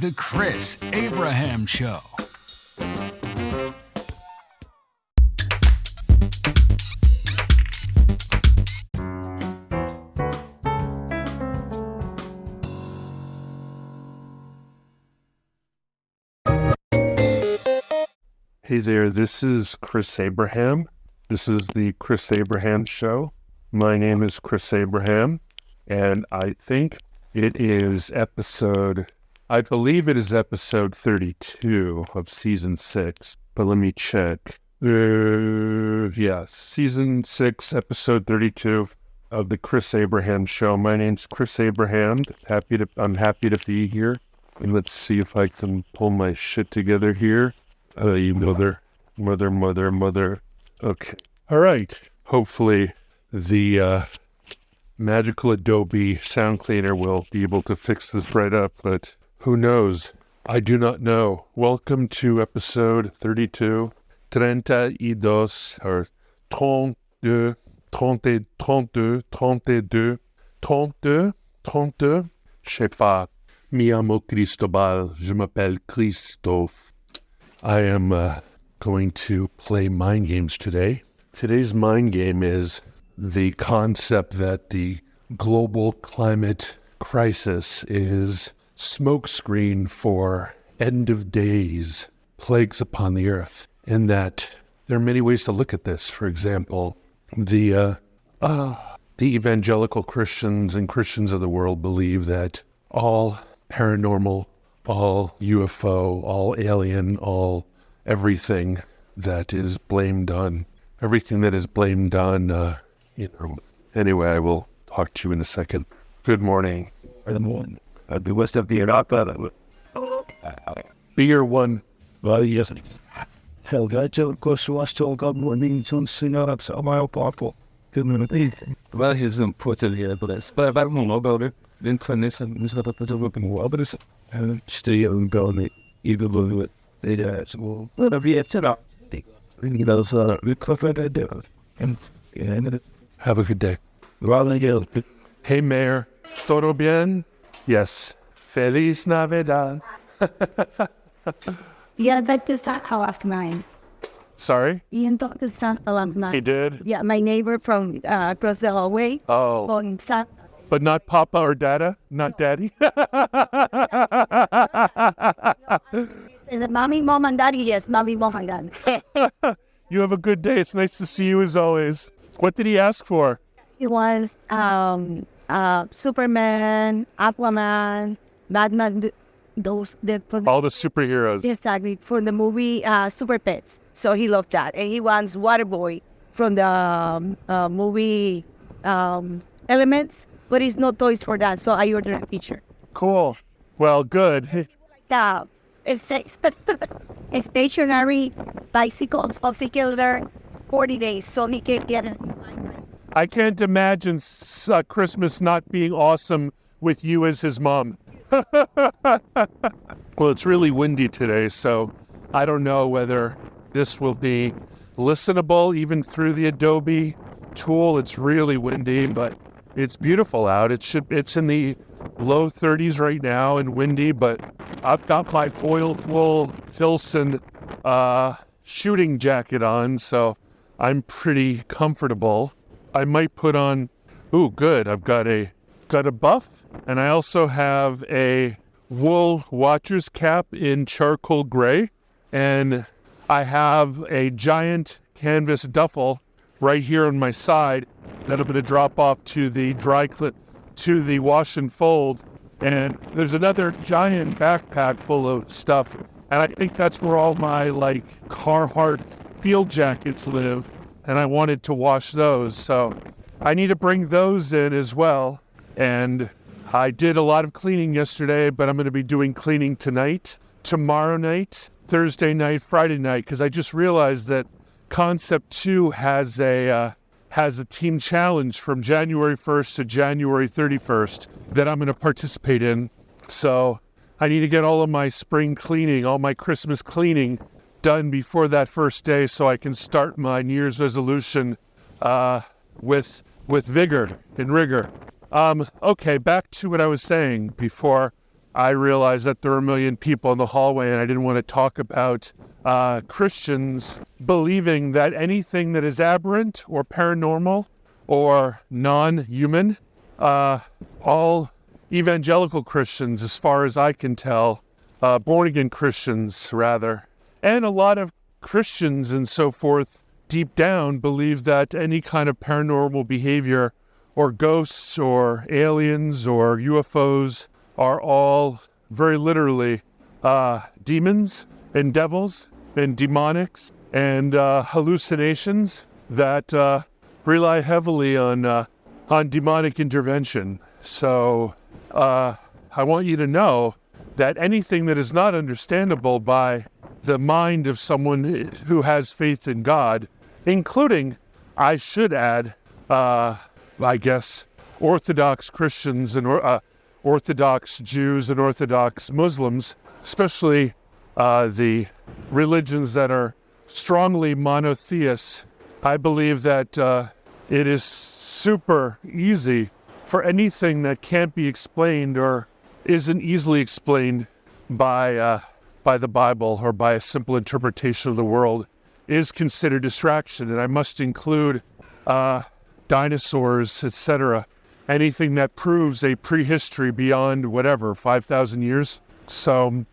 The Chris Abraham Show. Hey there, this is Chris Abraham. This is the Chris Abraham Show. My name is Chris Abraham, and I think it is episode 32 of season 6, but let me check. Yes, season 6, episode 32 of the Chris Abraham Show. My name's Chris Abraham. I'm happy to be here. And let's see if I can pull my shit together here. You mother. Okay. All right. Hopefully the magical Adobe sound cleaner will be able to fix this right up, but who knows? I do not know. Welcome to episode 32, 32, or 32, 32. Je sais pas. Mi amo Cristobal. Je m'appelle Christophe. I am going to play mind games today. Today's mind game is the concept that the global climate crisis is smokescreen for end of days, plagues upon the earth, and that there are many ways to look at this. For example, the evangelical Christians and Christians of the world believe that all paranormal, all UFO, all alien, all everything that is blamed on, Anyway, I will talk to you in a second. Good morning. The West of the Iraq. Beer one. Well, yes. Helgacho, of course, was to God morning, some singer, so my papa. Well, he's important here, but it's but I don't know about it. Then Clinton is not a put of open waters and stay and go me, even though it. They so whatever you have to know. Those we covered it. And Have a good day. Rather you. Hey, Mayor. Todo bien? Yes. Feliz Navidad. Yeah, that is not how after mine. Sorry? Ian talked to Santa last night. He did? Yeah, my neighbor from across the hallway. Oh. Calling Santa. But not Papa or Dada? Not Daddy? Is it mommy, mom, and daddy? Yes, mommy, mom, and dad. You have a good day. It's nice to see you as always. What did he ask for? He was Superman, Aquaman, Batman, All the superheroes. exactly, for the movie Super Pets. So he loved that. And he wants Waterboy from the movie Elements, but it's no toys for that. So I ordered a picture. Cool. Well, good. It's a stationary bicycle, so he can learn 40 days, so he can get it. I can't imagine Christmas not being awesome with you as his mom. Well, it's really windy today, so I don't know whether this will be listenable even through the Adobe tool. It's really windy, but it's beautiful out. It's in the low 30s right now and windy, but I've got my boiled wool Filson shooting jacket on, so I'm pretty comfortable. I might put on, good. I've got a buff, and I also have a wool watcher's cap in charcoal gray, and I have a giant canvas duffel right here on my side that I'm going to drop off to the to the wash and fold. And there's another giant backpack full of stuff. And I think that's where all my Carhartt field jackets live. And I wanted to wash those. So I need to bring those in as well. And I did a lot of cleaning yesterday, but I'm going to be doing cleaning tonight, tomorrow night, Thursday night, Friday night, because I just realized that Concept 2 has a team challenge from January 1st to January 31st that I'm going to participate in. So I need to get all of my spring cleaning, all my Christmas cleaning done before that first day so I can start my New Year's resolution with vigor and rigor. Okay, back to what I was saying before I realized that there were a million people in the hallway, and I didn't want to talk about Christians believing that anything that is aberrant or paranormal or non-human, all evangelical Christians, as far as I can tell, born-again Christians, rather, and a lot of Christians and so forth, deep down, believe that any kind of paranormal behavior or ghosts or aliens or UFOs are all very literally demons and devils and demonics and hallucinations that rely heavily on demonic intervention. So I want you to know that anything that is not understandable by the mind of someone who has faith in God, including, I should add, I guess, Orthodox Christians and Orthodox Jews and Orthodox Muslims, especially the religions that are strongly monotheist, I believe that it is super easy for anything that can't be explained or isn't easily explained by the Bible or by a simple interpretation of the world is considered distraction. And I must include dinosaurs, etc. Anything that proves a prehistory beyond whatever, 5,000 years. So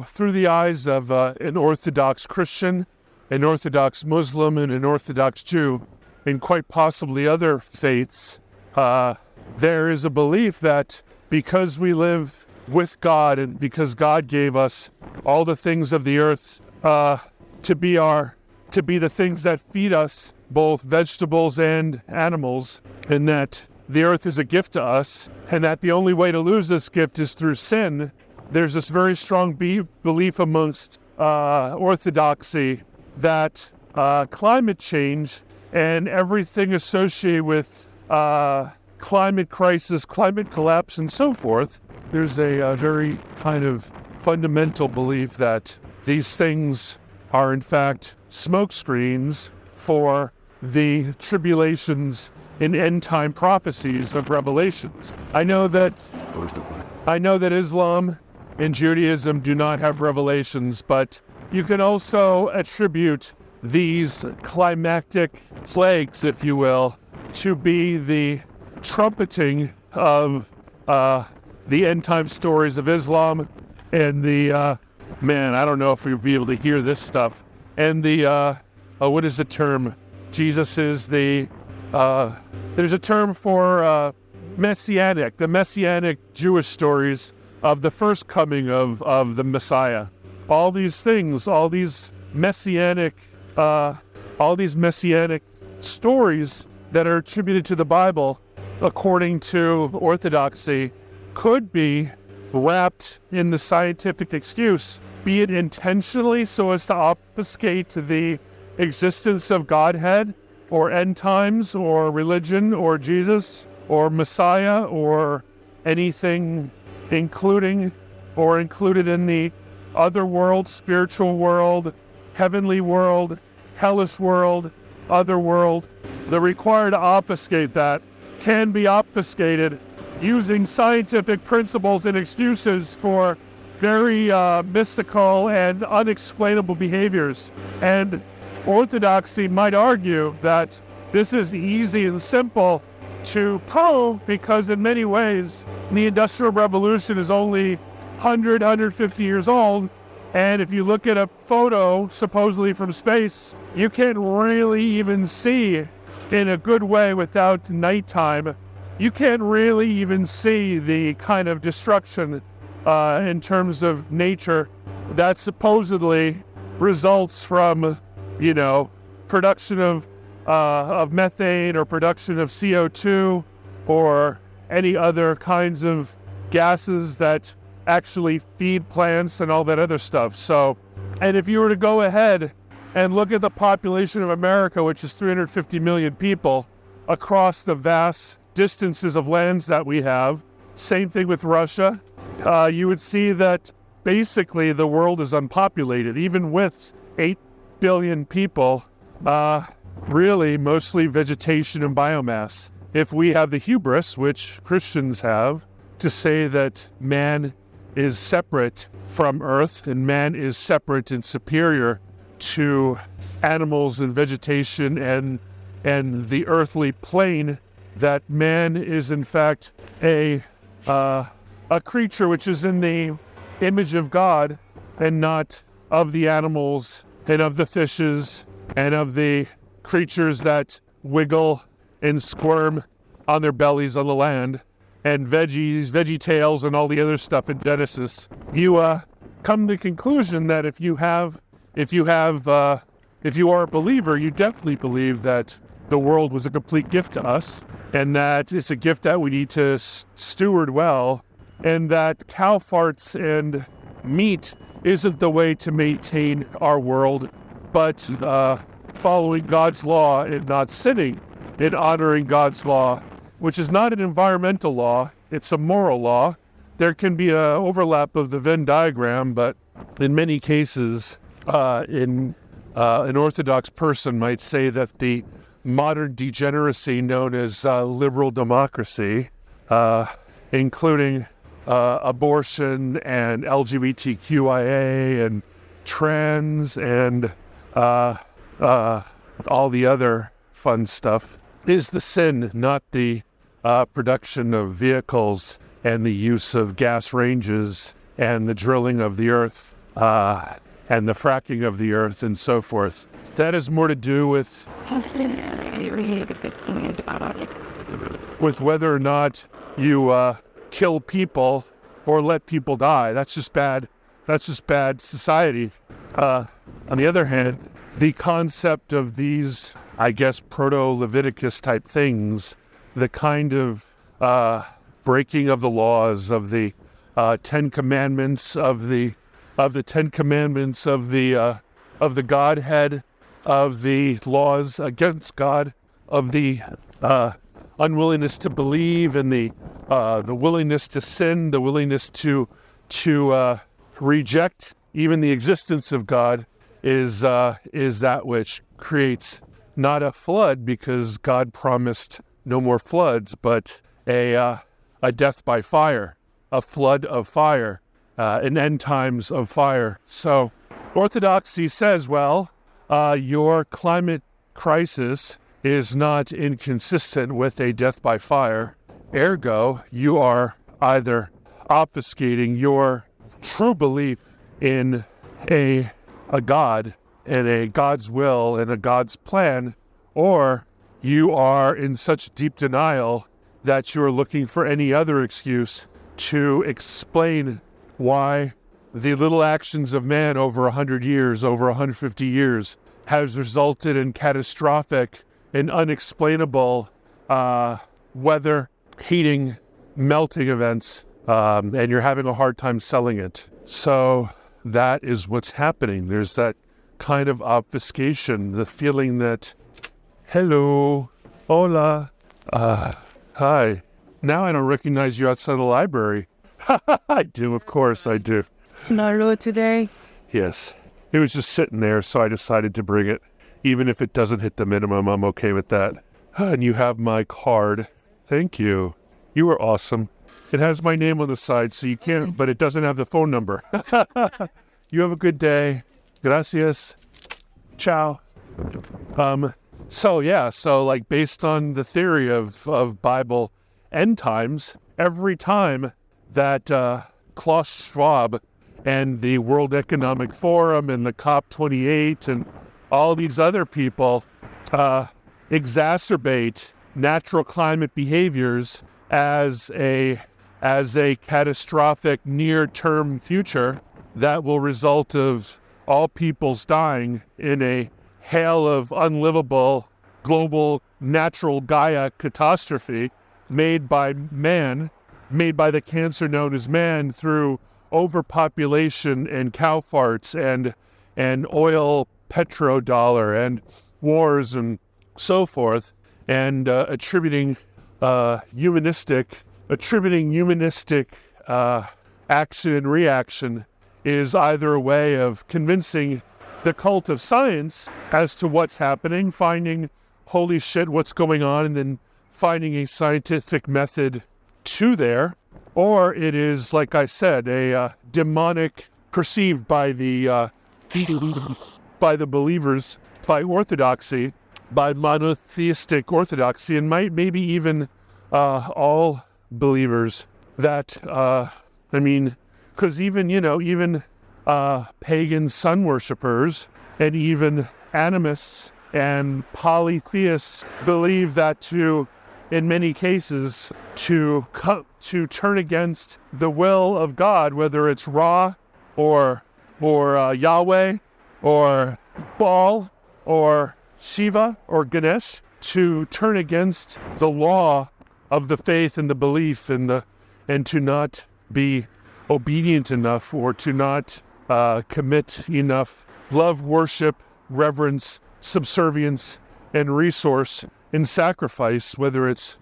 through the eyes of an Orthodox Christian, an Orthodox Muslim, and an Orthodox Jew, and quite possibly other faiths, there is a belief that because we live with God and because God gave us all the things of the earth to be the things that feed us, both vegetables and animals, and that the earth is a gift to us, and that the only way to lose this gift is through sin, there's this very strong belief amongst orthodoxy that climate change and everything associated with climate crisis, climate collapse, and so forth, there's a very kind of fundamental belief that these things are in fact smokescreens for the tribulations in end-time prophecies of Revelations. I know that Islam and Judaism do not have revelations, but you can also attribute these climactic plagues, if you will, to be the trumpeting of the end-time stories of Islam and the, I don't know if we'll be able to hear this stuff, and the, what is the term? Jesus is the, there's a term for the messianic Jewish stories of the first coming of the Messiah. All these things, all these messianic stories that are attributed to the Bible, according to Orthodoxy, could be wrapped in the scientific excuse, be it intentionally so as to obfuscate the existence of Godhead, or end times, or religion, or Jesus, or Messiah, or anything included in the other world, spiritual world, heavenly world, hellish world, other world. The required to obfuscate that can be obfuscated using scientific principles and excuses for very mystical and unexplainable behaviors. And Orthodoxy might argue that this is easy and simple to prove because in many ways the Industrial Revolution is only 150 years old, and if you look at a photo supposedly from space, you can't really even see in a good way without nighttime. You can't really even see the kind of destruction in terms of nature that supposedly results from, production of methane or production of CO2 or any other kinds of gases that actually feed plants and all that other stuff. So, and if you were to go ahead and look at the population of America, which is 350 million people, across the vast distances of lands that we have, same thing with Russia, you would see that basically the world is unpopulated, even with 8 billion people, really mostly vegetation and biomass. If we have the hubris, which Christians have, to say that man is separate from earth, and man is separate and superior to animals and vegetation and the earthly plane, that man is in fact a creature which is in the image of God and not of the animals and of the fishes and of the creatures that wiggle and squirm on their bellies on the land, and veggie tails and all the other stuff in Genesis. You come to the conclusion that if you are a believer, you definitely believe that the world was a complete gift to us, and that it's a gift that we need to steward well, and that cow farts and meat isn't the way to maintain our world, but following God's law and not sinning and honoring God's law, which is not an environmental law, it's a moral law. There can be an overlap of the Venn diagram, but in many cases, an Orthodox person might say that the modern degeneracy known as liberal democracy, including abortion and LGBTQIA and trans and all the other fun stuff, is the sin, not the production of vehicles and the use of gas ranges and the drilling of the earth and the fracking of the earth and so forth. That has more to do with whether or not you kill people or let people die. That's just bad. That's just bad society. On the other hand, the concept of these, I guess, proto-Leviticus type things, the kind of breaking of the laws of the Ten Commandments of the Ten Commandments of the Godhead, of the laws against God, of the unwillingness to believe, and the willingness to sin, the willingness to reject even the existence of God, is that which creates not a flood, because God promised no more floods, but a death by fire, a flood of fire, an end times of fire. So Orthodoxy says, well, your climate crisis is not inconsistent with a death by fire. Ergo, you are either obfuscating your true belief in a God and a God's will and a God's plan, or you are in such deep denial that you're looking for any other excuse to explain why the little actions of man over 100 years, over 150 years, has resulted in catastrophic and unexplainable weather, heating, melting events, and you're having a hard time selling it. So that is what's happening. There's that kind of obfuscation, the feeling that, hello, hola, hi. Now I don't recognize you outside the library. I do, of course I do. It's not rude today. Yes. It was just sitting there, so I decided to bring it. Even if it doesn't hit the minimum, I'm okay with that. And you have my card. Thank you. You were awesome. It has my name on the side, so you can't, but it doesn't have the phone number. You have a good day. Gracias. Ciao. So like based on the theory of Bible end times, every time that Klaus Schwab and the World Economic Forum and the COP28 and all these other people exacerbate natural climate behaviors as a catastrophic near-term future that will result of all peoples dying in a hail of unlivable global natural Gaia catastrophe made by man, made by the cancer known as man through overpopulation and cow farts and oil petrodollar and wars and so forth, and attributing humanistic action and reaction is either a way of convincing the cult of science as to what's happening, finding, holy shit, what's going on, and then finding a scientific method to there, or it is, like I said, a demonic perceived by the believers, by orthodoxy, by monotheistic orthodoxy, and maybe even all believers that, because even pagan sun worshippers and even animists and polytheists believe that in many cases, to turn against the will of God, whether it's Ra or Yahweh or Baal or Shiva or Ganesh, to turn against the law of the faith and the belief and to not be obedient enough, or to not commit enough love, worship, reverence, subservience, and resource in sacrifice, whether it's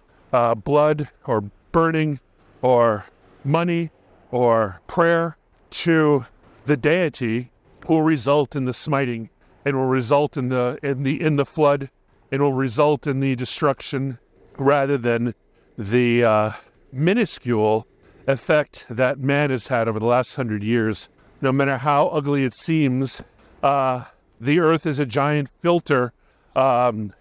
blood or burning or money or prayer, to the deity, will result in the smiting, and will result in the flood, and will result in the destruction, rather than the minuscule effect that man has had over the last 100 years. No matter how ugly it seems, the earth is a giant filter. The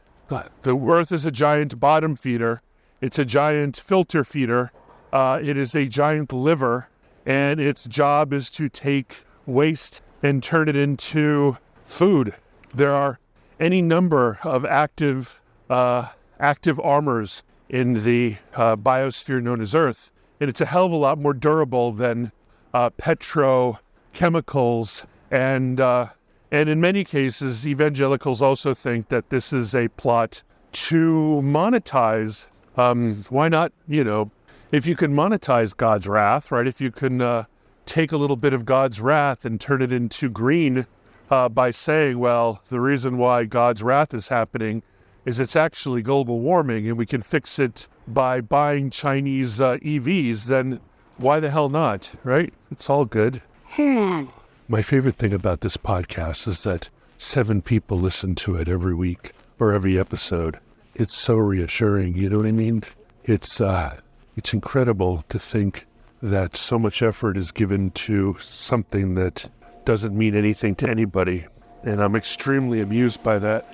earth is a giant bottom feeder. It's a giant filter feeder. It is a giant liver, and its job is to take waste and turn it into food. There are any number of active armors in the biosphere known as Earth, and it's a hell of a lot more durable than petrochemicals, and in many cases, evangelicals also think that this is a plot to monetize. Why not, if you can monetize God's wrath, right? If you can take a little bit of God's wrath and turn it into green by saying, well, the reason why God's wrath is happening is it's actually global warming, and we can fix it by buying Chinese EVs, then why the hell not, right? It's all good. My favorite thing about this podcast is that 7 people listen to it every week or every episode. It's so reassuring, you know what I mean? It's incredible to think that so much effort is given to something that doesn't mean anything to anybody. And I'm extremely amused by that.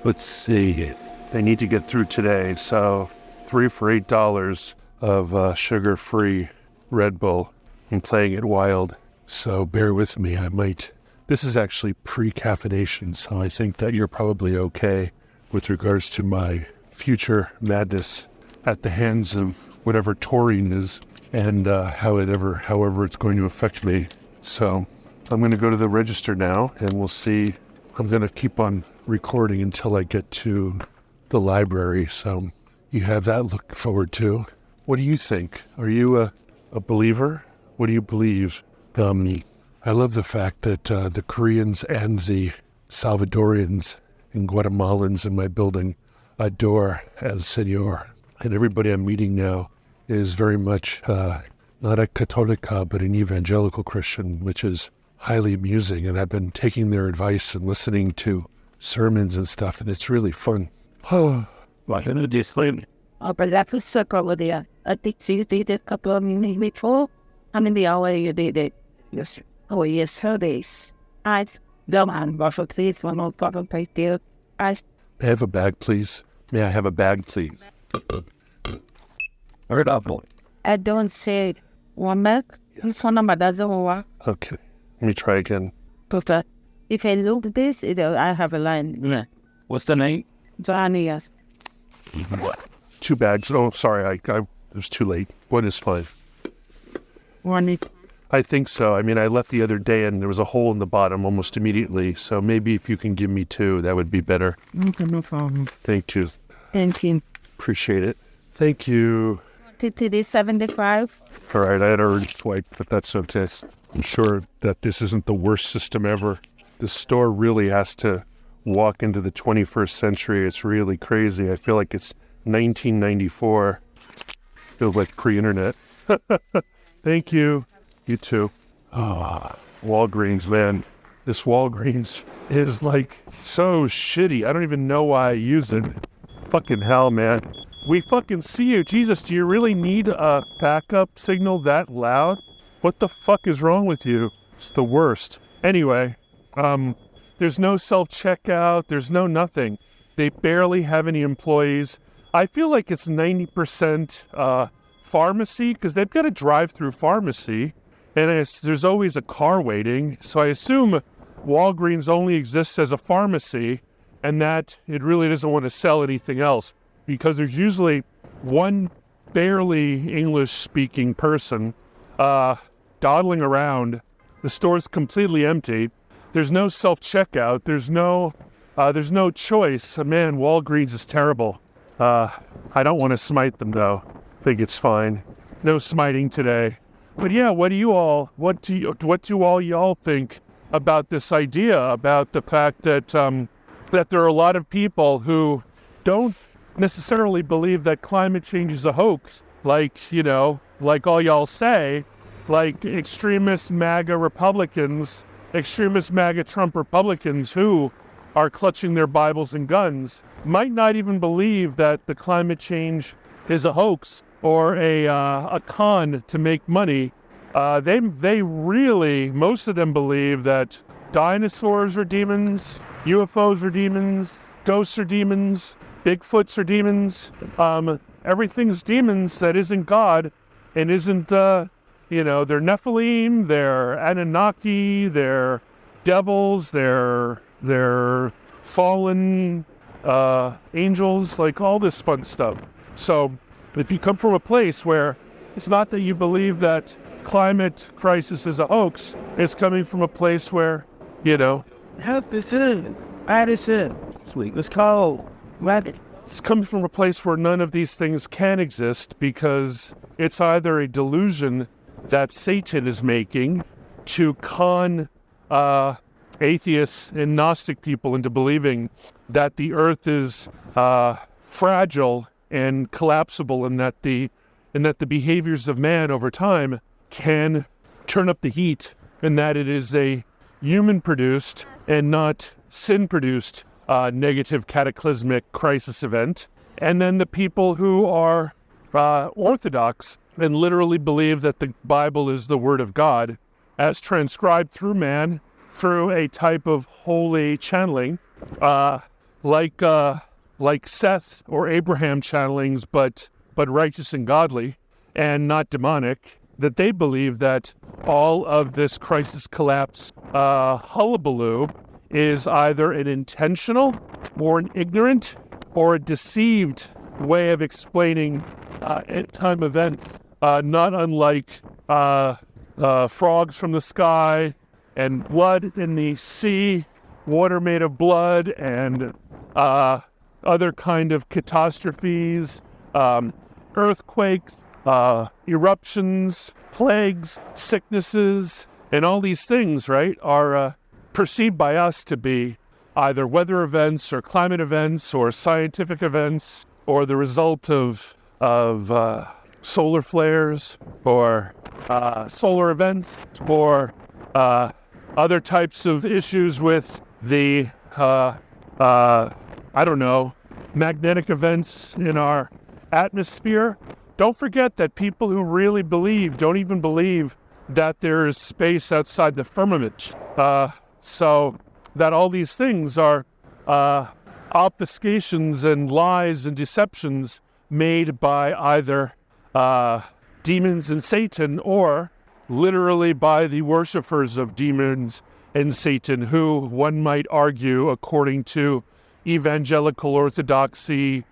Let's see. I need to get through today. So 3 for $8 of sugar-free Red Bull. I'm playing it wild. So bear with me. This is actually pre-caffeination, so I think that you're probably okay with regards to my future madness at the hands of whatever taurine is, and however it's going to affect me. So I'm going to go to the register now, and we'll see. I'm going to keep on recording until I get to the library, so you have that to look forward to. What do you think? Are you a believer? What do you believe? I love the fact that the Koreans and the Salvadorians and Guatemalans in my building adore El Señor. And everybody I'm meeting now is very much not a Católica, but an evangelical Christian, which is highly amusing. And I've been taking their advice and listening to sermons and stuff, and it's really fun. But that was so cool. I think you did a couple of minutes before. How many hours you did it? Yes. Oh, yes, so this. I don't have a please. One more problem, please, dear. May I have a bag, please? May I have a bag, please? I don't say one bag. This one number doesn't work. Okay, let me try again. But if I look at this, I have a line. What's the name? Johnny, yes. 2 bags. Oh, sorry, I was too late. 1 is fine. One. I think so. I mean, I left the other day and there was a hole in the bottom almost immediately. So maybe if you can give me 2, that would be better. Okay, no problem. Thank you. Thank you. Appreciate it. Thank you. TTD 75. All right, I had already swiped, but that's okay. I'm sure that this isn't the worst system ever. The store really has to walk into the 21st century. It's really crazy. I feel like it's 1994. Feels like pre-internet. Thank you. You too. Walgreens, man. This Walgreens is like so shitty. I don't even know why I use it. Fucking hell, man. We fucking see you. Jesus, do you really need a backup signal that loud? What the fuck is wrong with you? It's the worst. Anyway, there's no self-checkout. There's no nothing. They barely have any employees. I feel like it's 90% pharmacy, because they've got a drive-through pharmacy, and there's always a car waiting. So I assume Walgreens only exists as a pharmacy, and that it really doesn't want to sell anything else, because there's usually one barely English-speaking person dawdling around. The store's completely empty. There's no self-checkout. There's no choice. Man, Walgreens is terrible. I don't want to smite them, though. I think it's fine. No smiting today. But yeah, what do all y'all think about this idea, about the fact that that there are a lot of people who don't necessarily believe that climate change is a hoax, like all y'all say, like extremist MAGA Republicans, extremist MAGA Trump Republicans who are clutching their Bibles and guns, might not even believe that the climate change is a hoax or a con to make money. They really, most of them believe that dinosaurs are demons, UFOs are demons, ghosts are demons, Bigfoots are demons. Everything's demons that isn't God and isn't, they're Nephilim, they're Anunnaki, they're devils, they're fallen angels, like all this fun stuff. So if you come from a place where it's not that you believe that climate crisis is a hoax, it's coming from a place where, Have this in. Add this in. Sweet. Let's call. It's coming from a place where none of these things can exist, because it's either a delusion that Satan is making to con atheists and Gnostic people into believing that the earth is fragile and collapsible, and that the behaviors of man over time can turn up the heat, and that it is a human-produced and not sin-produced negative cataclysmic crisis event. And then the people who are Orthodox and literally believe that the Bible is the Word of God as transcribed through man, through a type of holy channeling, like Seth or Abraham channelings, but righteous and godly and not demonic, that they believe that all of this crisis collapse hullabaloo is either an intentional or an ignorant or a deceived way of explaining end-time events, not unlike frogs from the sky and blood in the sea, water made of blood, and other kind of catastrophes, earthquakes, eruptions, plagues, sicknesses, and all these things, right, are perceived by us to be either weather events or climate events or scientific events or the result of solar flares or solar events or other types of issues with the, magnetic events in our atmosphere. Don't forget that people who really believe don't even believe that there is space outside the firmament. So that all these things are obfuscations and lies and deceptions made by either demons and Satan, or literally by the worshipers of demons and Satan, who one might argue, according to evangelical orthodoxy,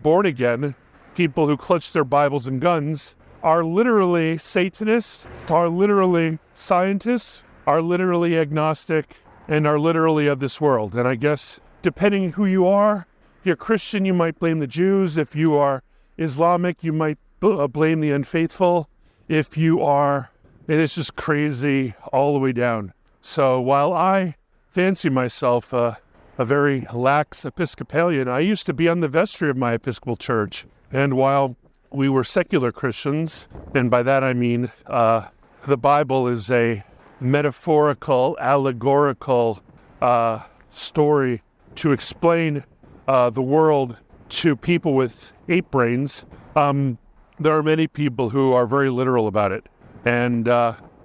born again, people who clutch their Bibles and guns, are literally Satanists, are literally scientists, are literally agnostic, and are literally of this world. And I guess, depending who you are, if you're Christian, you might blame the Jews. If you are Islamic, you might blame the unfaithful. If you are, it's just crazy all the way down. So while I fancy myself a very lax Episcopalian, I used to be on the vestry of my Episcopal church. And while we were secular Christians, and by that I mean the Bible is a metaphorical, allegorical story to explain the world to people with 8 brains, there are many people who are very literal about it. And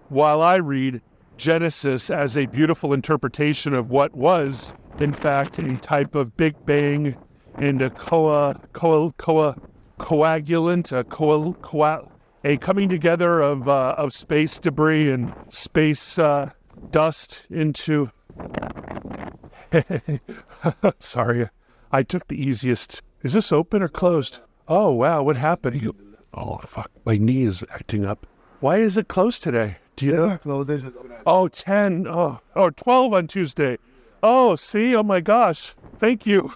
while I read Genesis as a beautiful interpretation of what was, in fact, a type of Big Bang and a coagulant, a coming together of space debris and space dust into... Sorry, I took the easiest. Is this open or closed? Oh, wow, what happened? Oh, fuck, my knee is acting up. Why is it closed today? Do you know? Oh, 10. Oh, 12 on Tuesday. Oh, see? Oh, my gosh. Thank you.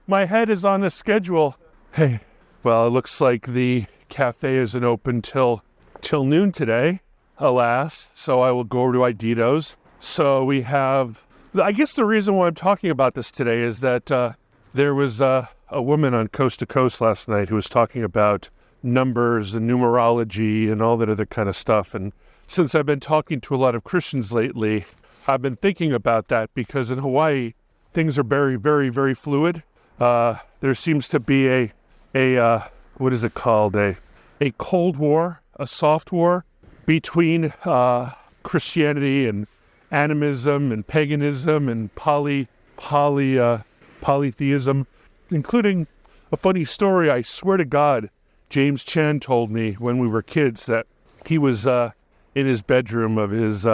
My head is on a schedule. Hey, well, it looks like the cafe isn't open till noon today, alas. So I will go over to Idito's. So we have... I guess the reason why I'm talking about this today is that there was a woman on Coast to Coast last night who was talking about numbers and numerology and all that other kind of stuff. And since I've been talking to a lot of Christians lately, I've been thinking about that because in Hawaii, things are very, very, very fluid. There seems to be a what is it called? A cold war, a soft war between Christianity and animism and paganism and polytheism, including a funny story. I swear to God, James Chan told me when we were kids that he was in his bedroom of his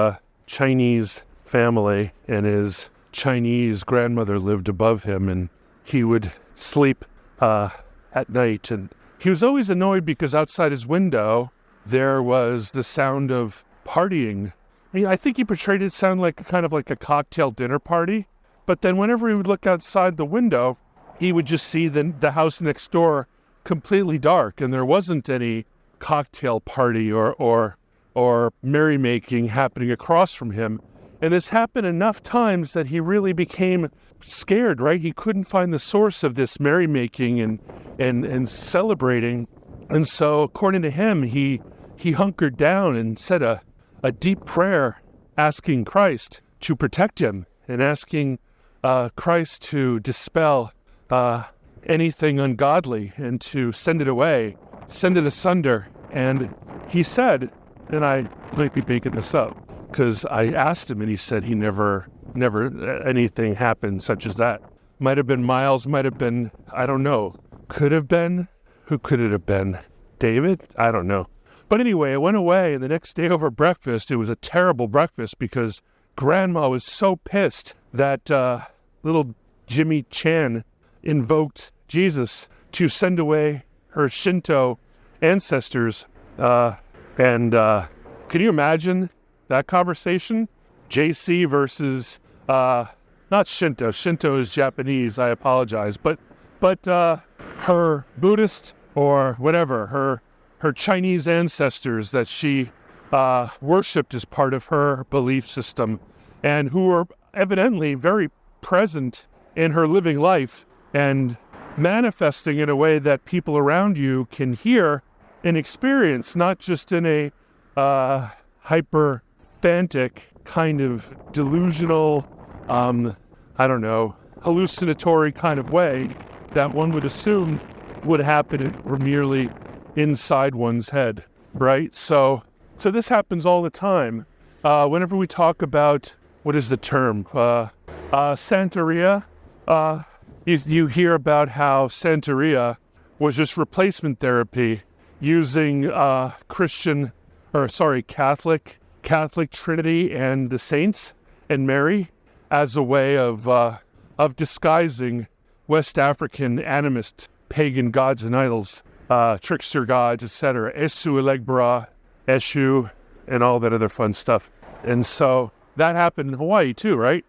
Chinese family and his Chinese grandmother lived above him and he would sleep at night. And he was always annoyed because outside his window there was the sound of partying. I think he portrayed it sound like kind of like a cocktail dinner party. But then whenever he would look outside the window, he would just see the house next door completely dark, and there wasn't any cocktail party or merrymaking happening across from him. And this happened enough times that he really became scared, right? He couldn't find the source of this merrymaking and celebrating. And so according to him, he hunkered down and said a deep prayer asking Christ to protect him and asking Christ to dispel anything ungodly and to send it away, send it asunder. And he said, and I might be making this up because I asked him and he said he never anything happened such as that. Might have been Miles, might have been, I don't know. Could have been, who could it have been? David? I don't know. But anyway, I went away, and the next day over breakfast, it was a terrible breakfast because Grandma was so pissed that little Jimmy Chan invoked Jesus to send away her Shinto ancestors. And can you imagine that conversation? JC versus, not Shinto. Shinto is Japanese, I apologize. But her Buddhist or whatever, her Chinese ancestors that she worshipped as part of her belief system and who were evidently very present in her living life and manifesting in a way that people around you can hear and experience, not just in a hyperphantic kind of delusional, hallucinatory kind of way that one would assume would happen if it were merely inside one's head, right? So this happens all the time. Whenever we talk about, what is the term? Santeria. You hear about how Santeria was just replacement therapy using Catholic Trinity and the saints and Mary as a way of disguising West African animist pagan gods and idols. Trickster gods, etc. Esu Elegbra, Eshu, and all that other fun stuff. And so that happened in Hawaii too, right?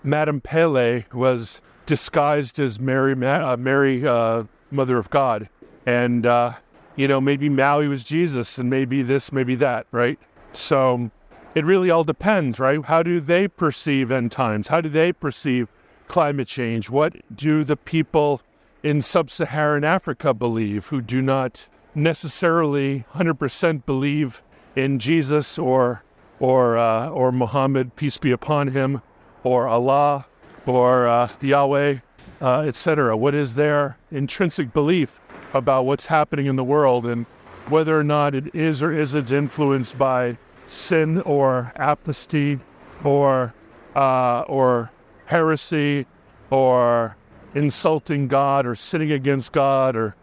Madame Pele was disguised as Mary, Mother of God. And, maybe Maui was Jesus and maybe this, maybe that, right? So it really all depends, right? How do they perceive end times? How do they perceive climate change? What do the people in sub-Saharan Africa believe who do not necessarily 100% believe in Jesus or Muhammad, peace be upon him, or Allah, or Yahweh, etc.? What is their intrinsic belief about what's happening in the world, and whether or not it is or isn't influenced by sin or apostasy or heresy or insulting God or sinning against God or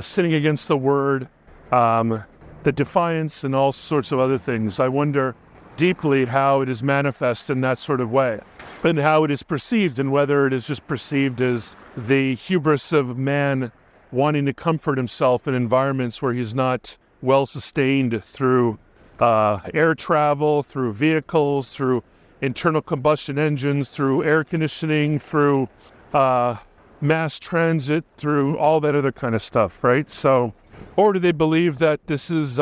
sinning against the Word, the defiance and all sorts of other things. I wonder deeply how it is manifest in that sort of way, and how it is perceived, and whether it is just perceived as the hubris of man wanting to comfort himself in environments where he's not well sustained through air travel, through vehicles, through internal combustion engines, through air conditioning, through mass transit, through all that other kind of stuff, right? So, or do they believe that this is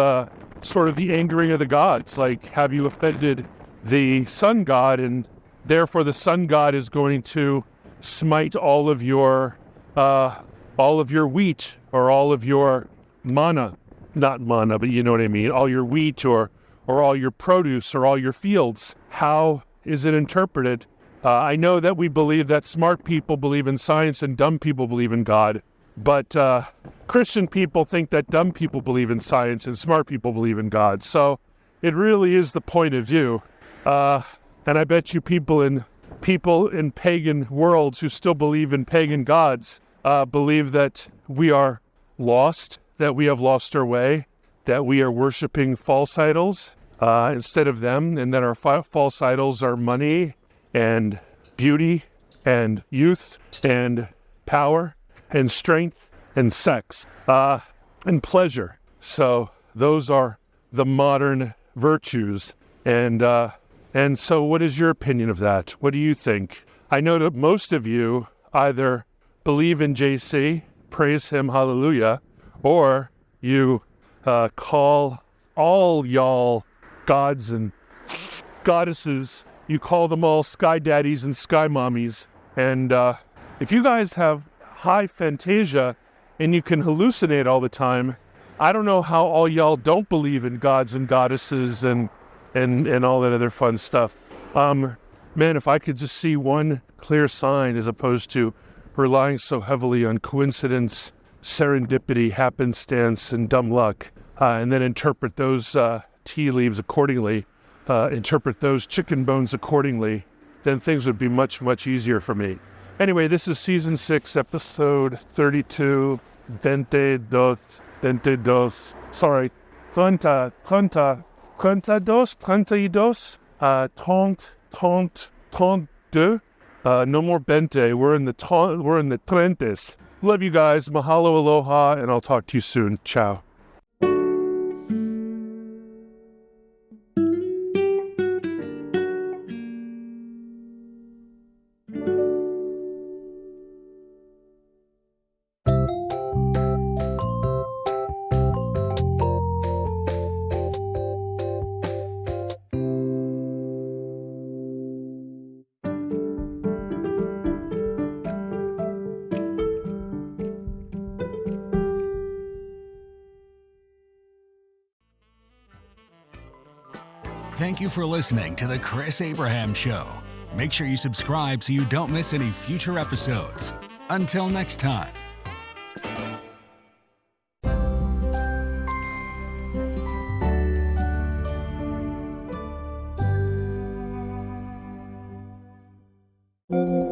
sort of the angering of the gods? Like, have you offended the sun god, and therefore the sun god is going to smite all of your wheat, or all of your not manna, but you know what I mean, all your wheat, or all your produce, or all your fields? How is it interpreted? I know that we believe that smart people believe in science and dumb people believe in God, but Christian people think that dumb people believe in science and smart people believe in God. So it really is the point of view. And I bet you people in pagan worlds who still believe in pagan gods believe that we are lost, that we have lost our way, that we are worshiping false idols instead of them, and that our false idols are money and beauty and youth and power and strength and sex and pleasure. So those are the modern virtues. And so what is your opinion of that? What do you think? I know that most of you either believe in JC, praise him, hallelujah, or you call all y'all gods and goddesses, you call them all sky daddies and sky mommies. And if you guys have high fantasia and you can hallucinate all the time, I don't know how all y'all don't believe in gods and goddesses and all that other fun stuff. Man, if I could just see one clear sign as opposed to relying so heavily on coincidence, serendipity, happenstance, and dumb luck, and then interpret those tea leaves accordingly, interpret those chicken bones accordingly, then things would be much, much easier for me. Anyway, this is season 6, episode 32, 22, sorry, 30, 32, 32, no more bente, we're in the 30s. Love you guys, mahalo, aloha, and I'll talk to you soon. Ciao. Thank you for listening to The Chris Abraham Show. Make sure you subscribe so you don't miss any future episodes. Until next time. Thank you.